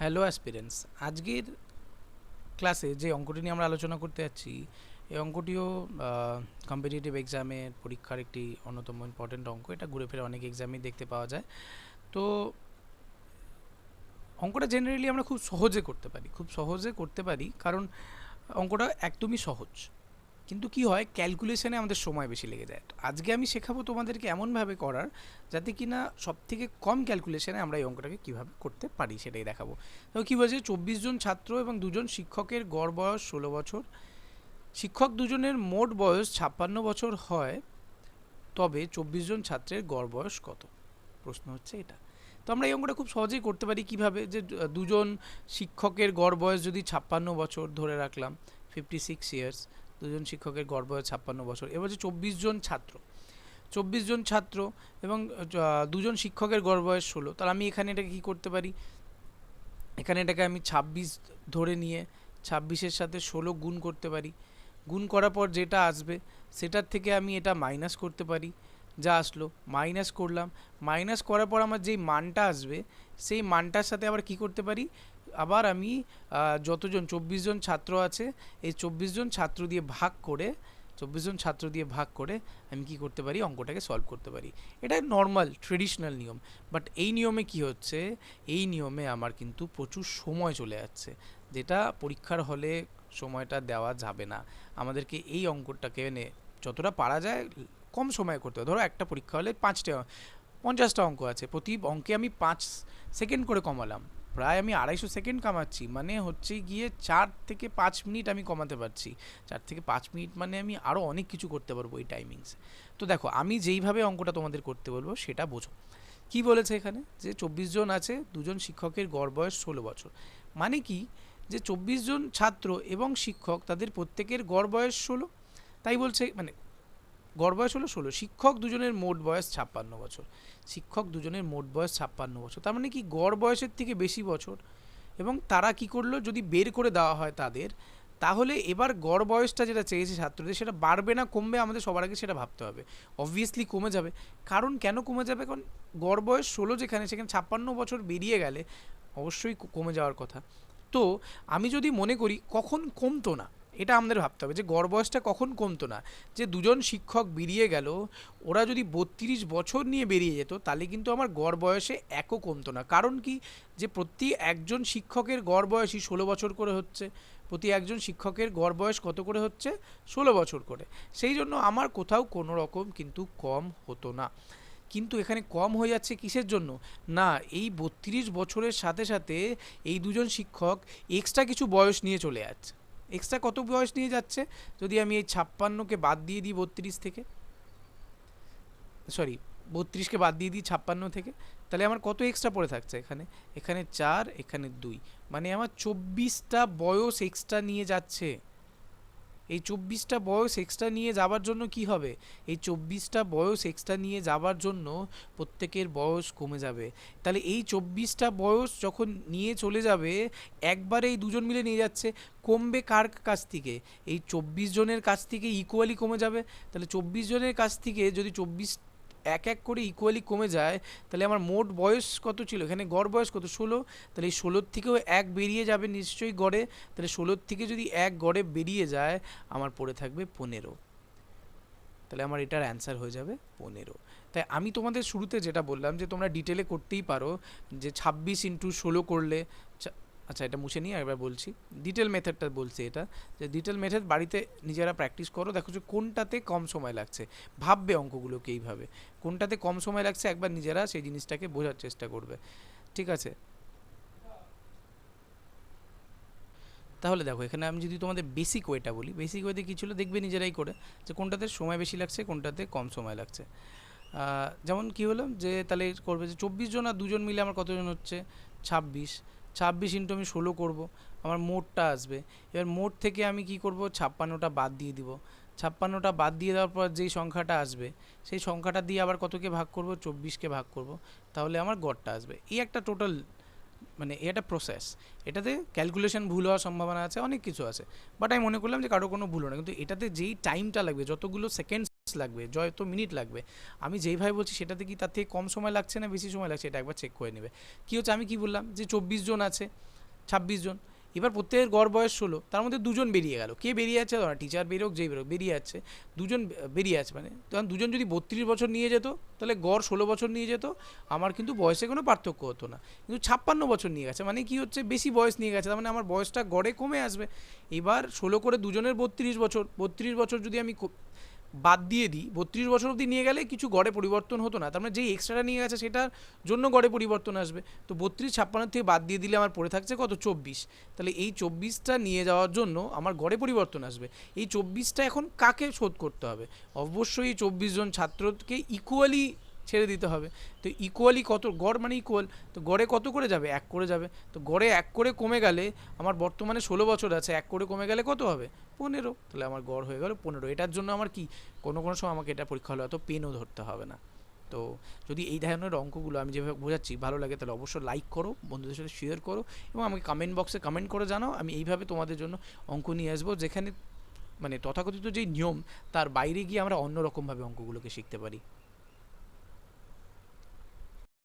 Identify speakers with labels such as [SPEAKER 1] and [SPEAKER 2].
[SPEAKER 1] Hello aspirants, আজকের ক্লাসে যে অঙ্কটি নিয়ে আমরা আলোচনা করতে যাচ্ছি এই অঙ্কটিও কম্পিটিটিভ এক্সামের পরীক্ষার একটি অন্যতম ইম্পর্টেন্ট অঙ্ক। এটা ঘুরে ফিরে অনেক এক্সামেই দেখতে পাওয়া যায়। তো অঙ্কটা জেনারেলি আমরা খুব সহজে করতে পারি কারণ অঙ্কটা একদমই সহজ। কিন্তু কি হয়, ক্যালকুলেশনে আমাদের সময় বেশি লেগে যায়। তো আজকে আমি শেখাবো তোমাদেরকে এমনভাবে করার যাতে কিনা সবথেকে কম ক্যালকুলেশনে আমরা এই অঙ্কটাকে কীভাবে করতে পারি সেটাই দেখাবো। তো কী বলছে, 24 জন ছাত্র এবং 2 জন শিক্ষকের গড় বয়স 16 বছর। শিক্ষক দুজনের মোট বয়স 56 বছর হয়, তবে 24 জন ছাত্রের গড় বয়স কত? প্রশ্ন হচ্ছে এটা। তো আমরা এই অঙ্কটা খুব সহজেই করতে পারি কিভাবে, যে দুজন শিক্ষকের গড় বয়স যদি 56 বছর ধরে রাখলাম, 56 ইয়ার্স, দুজন শিক্ষকের গড় বয়স 56 বছর। এবার যে 24 জন ছাত্র এবং দুজন শিক্ষকের গড় বয়স 16, তাহলে আমি এখানে এটাকে কী করতে পারি, এখানে এটাকে আমি 26 ধরে নিয়ে 26-এর সাথে 16 গুণ করতে পারি। গুণ করার পর যেটা আসবে সেটার থেকে আমি এটা মাইনাস করতে পারি। যা আসলো মাইনাস করলাম, মাইনাস করার পর আমার যেই মানটা আসবে সেই মানটার সাথে আবার কি করতে পারি, আবার আমি যতজন 24 জন ছাত্র আছে এই 24 জন ছাত্র দিয়ে ভাগ করে আমি কি করতে পারি, অঙ্কটাকে সলভ করতে পারি। এটা নর্মাল ট্রেডিশনাল নিয়ম। বাট এই নিয়মে কি হচ্ছে, এই নিয়মে আমার কিন্তু প্রচুর সময় চলে যাচ্ছে, যেটা পরীক্ষার হলে সময়টা দেওয়া যাবে না। আমাদেরকে এই অঙ্কটাকে যতটা পারা যায় কম সময়ে করতে হবে। ধরো একটা পরীক্ষা হলে 50টা অঙ্ক আছে, প্রতি অঙ্কে আমি 5 সেকেন্ড করে কমালাম, প্রায় আমি 250 সেকেন্ড কামাচ্ছি, মানে হচ্ছে গিয়ে 4 থেকে 5 মিনিট আমি কমাতে পারছি। 4 থেকে 5 মিনিট মানে আমি আরও অনেক কিছু করতে পারবো এই টাইমিংসে। তো দেখো, আমি যেইভাবে অঙ্কটা তোমাদের করতে বলবো সেটা বোঝো। কি বলেছে এখানে, যে 24 জন আছে, দুজন শিক্ষকের গড় বয়স 16 বছর। মানে কি, যে 24 জন ছাত্র এবং শিক্ষক তাদের প্রত্যেকের গড় বয়স 16, তাই বলছে, মানে গড় বয়স হলো 16, শিক্ষক দুজনের মোট বয়স 56 বছর। তার মানে কি, গড় বয়সের থেকে বেশি বছর। এবং তারা কি করলো, যদি বের করে দেওয়া হয় তাদের, তাহলে এবার গড় বয়সটা যেটা চেয়েছে ছাত্রদের সেটা বাড়বে না কমবে, আমাদের সবার আগে সেটা ভাবতে হবে। অবভিয়াসলি কমে যাবে। কারণ কেন কমে যাবে, কারণ গড় বয়স 16 যেখানে, সেখানে 56 বছর বেরিয়ে গেলে অবশ্যই কমে যাওয়ার কথা। তো আমি যদি মনে করি কখন কমতো না, এটা আমাদের ভাবতে হবে যে গড় বয়সটা কখন কমতো না। যে দুজন শিক্ষক বেরিয়ে গেল, ওরা যদি 32 বছর নিয়ে বেরিয়ে যেত, তাহলে কিন্তু আমার গড় বয়সে একও কমতো না। কারণ কি, যে প্রতি একজন শিক্ষকের গড় বয়সই 16 বছর করে হচ্ছে, প্রতি একজন শিক্ষকের গড় বয়স কত করে হচ্ছে, 16 বছর করে। সেই জন্য আমার কোথাও কোনো রকম কিন্তু কম হতো না। কিন্তু এখানে কম হয়ে যাচ্ছে কিসের জন্য, না, এই 32 বছরের সাথে সাথে এই দুজন শিক্ষক এক্সট্রা কিছু বয়স নিয়ে চলে যাচ্ছে। এক্সট্রা কত বয়স নিয়ে যাচ্ছে, যদি আমি এই 56কে বাদ দিয়ে দিই 32 থেকে, 32কে বাদ দিয়ে দিই 56 থেকে, তাহলে আমার কত এক্সট্রা পড়ে থাকছে এখানে 4, এখানে 2, মানে আমার 24টা বয়স এক্সট্রা নিয়ে যাচ্ছে। এই 24টা বয়স এক্সট্রা নিয়ে যাবার জন্য কি হবে, এই 24টা বয়স এক্সট্রা নিয়ে যাবার জন্য প্রত্যেকের বয়স কমে যাবে। তাহলে এই 24টা বয়স যখন নিয়ে চলে যাবে, একবারে এই দুজন মিলে নিয়ে যাচ্ছে, কমবে কার কাছ থেকে, এই 24 জনের কাছ থেকে ইকুয়ালি কমে যাবে। তাহলে 24 জনের কাছ থেকে যদি 24 এক এক করে ইকুয়ালি কমে যায়, তাহলে আমার মোট বয়স কত ছিল, এখানে গড় বয়স কত, 16, তাহলে এই 16 থেকেও 1 বেরিয়ে যাবে নিশ্চয়ই গড়ে, তাহলে 16 থেকে যদি 1 গড়ে বেরিয়ে যায়, আমার পড়ে থাকবে 15। তাহলে আমার এটার অ্যান্সার হয়ে যাবে 15। তাই আমি তোমাদের শুরুতে যেটা বললাম যে তোমরা ডিটেলে করতেই পারো, যে 26 ইন্টু 16 করলে, আচ্ছা এটা মুছে নিয়ে একবার বলছি, ডিটেল মেথডটা বলছি, এটা যে ডিটেল মেথড বাড়িতে নিজেরা প্র্যাকটিস করো, দেখো যে কোনটাতে কম সময় লাগছে, ভাববে অঙ্কগুলোকে এইভাবে, কোনটাতে কম সময় লাগছে একবার নিজেরা সেই জিনিসটাকে বোঝার চেষ্টা করবে। ঠিক আছে, তাহলে দেখো এখানে আমি যদি তোমাদের বেসিক ওয়েটা বলি, বেসিক ওয়েতে কী ছিল দেখবে নিজেরাই করে, যে কোনটাতে সময় বেশি লাগছে কোনটাতে কম সময় লাগছে। যেমন কি হলো, যে তাহলে করবে যে 24 জন আর 2 জন মিলে আমার কতজন হচ্ছে, 26 ইন্টু আমি 16 করবো, আমার মোটটা আসবে। এবার মোট থেকে আমি কি করব, 56টা বাদ দিয়ে দিব। 56টা বাদ দিয়ে দেওয়ার পর যেই সংখ্যাটা আসবে সেই সংখ্যাটা দিয়ে আবার কতকে ভাগ করব, 24কে ভাগ করব, তাহলে আমার গড়টা আসবে। এই একটা টোটাল, মানে এটা প্রসেস, এটাতে ক্যালকুলেশন ভুল হওয়ার সম্ভাবনা আছে, অনেক কিছু আছে, বাট আমি মনে করলাম যে কারো কোনো ভুল না, কিন্তু এটাতে যেই টাইমটা লাগবে, যতগুলো সেকেন্ডস লাগবে, যত মিনিট লাগবে, আমি যেইভাবে বলছি সেটাতে কি তার থেকে কম সময় লাগছে না বেশি সময় লাগছে, এটা একবার চেক করে নেবে। কী হচ্ছে, আমি কি বললাম যে 24 জন আছে, 26 জন, এবার প্রত্যেকের গড় বয়স 16, তার মধ্যে 2 জন বেরিয়ে গেল। কে বেরিয়ে যাচ্ছে, ধরো টিচার বেরোক যেই বেরোক বেরিয়ে যাচ্ছে, 2 জন বেরিয়ে আছে, মানে তখন 2 জন যদি 32 বছর নিয়ে যেত তাহলে গড় 16 বছর নিয়ে যেত, আমার কিন্তু বয়সে কোনো পার্থক্য হতো না। কিন্তু 56 বছর নিয়ে গেছে, মানে কি হচ্ছে, বেশি বয়স নিয়ে গেছে, তার মানে আমার বয়সটা গড়ে কমে আসবে। এবার 16 করে 2 জনের 32 বছর, 32 বছর যদি আমি বাদ দিয়ে দিই, 32 বছর অবধি নিয়ে গেলে কিছু গড়ে পরিবর্তন হতো না, তার মানে যেই এক্সট্রাটা নিয়ে গেছে সেটার জন্য গড়ে পরিবর্তন আসবে। তো 32 56 থেকে বাদ দিয়ে দিলে আমার পড়ে থাকছে কত, 24। তাহলে এই 24টা নিয়ে যাওয়ার জন্য আমার গড়ে পরিবর্তন আসবে। এই 24টা এখন কাকে শোধ করতে হবে, অবশ্যই এই 24 জন ছাত্রকে ইকুয়ালি ছেড়ে দিতে হবে। তো ইকুয়ালি কত, গড় মানে ইকুয়াল, তো গড়ে কত করে যাবে, 1 করে যাবে। তো গড়ে 1 করে কমে গেলে, আমার বর্তমানে 16 বছর আছে, 1 করে কমে গেলে কত হবে, 15। তাহলে আমার গড় হয়ে গেল 15। এটার জন্য আমার কি কোনো কোনো সময় আমাকে এটা পরীক্ষা হলে অত পেনও ধরতে হবে না। তো যদি এই ধরনের অঙ্কগুলো আমি যেভাবে বোঝাচ্ছি ভালো লাগে, তাহলে অবশ্যই লাইক করো, বন্ধুদের সাথে শেয়ার করো, এবং আমাকে কমেন্ট বক্সে কমেন্ট করে জানাও। আমি এইভাবে তোমাদের জন্য অঙ্ক নিয়ে আসবো যেখানে মানে তথাকথিত যেই নিয়ম তার বাইরে গিয়ে আমরা অন্য রকমভাবে অঙ্কগুলোকে শিখতে পারি।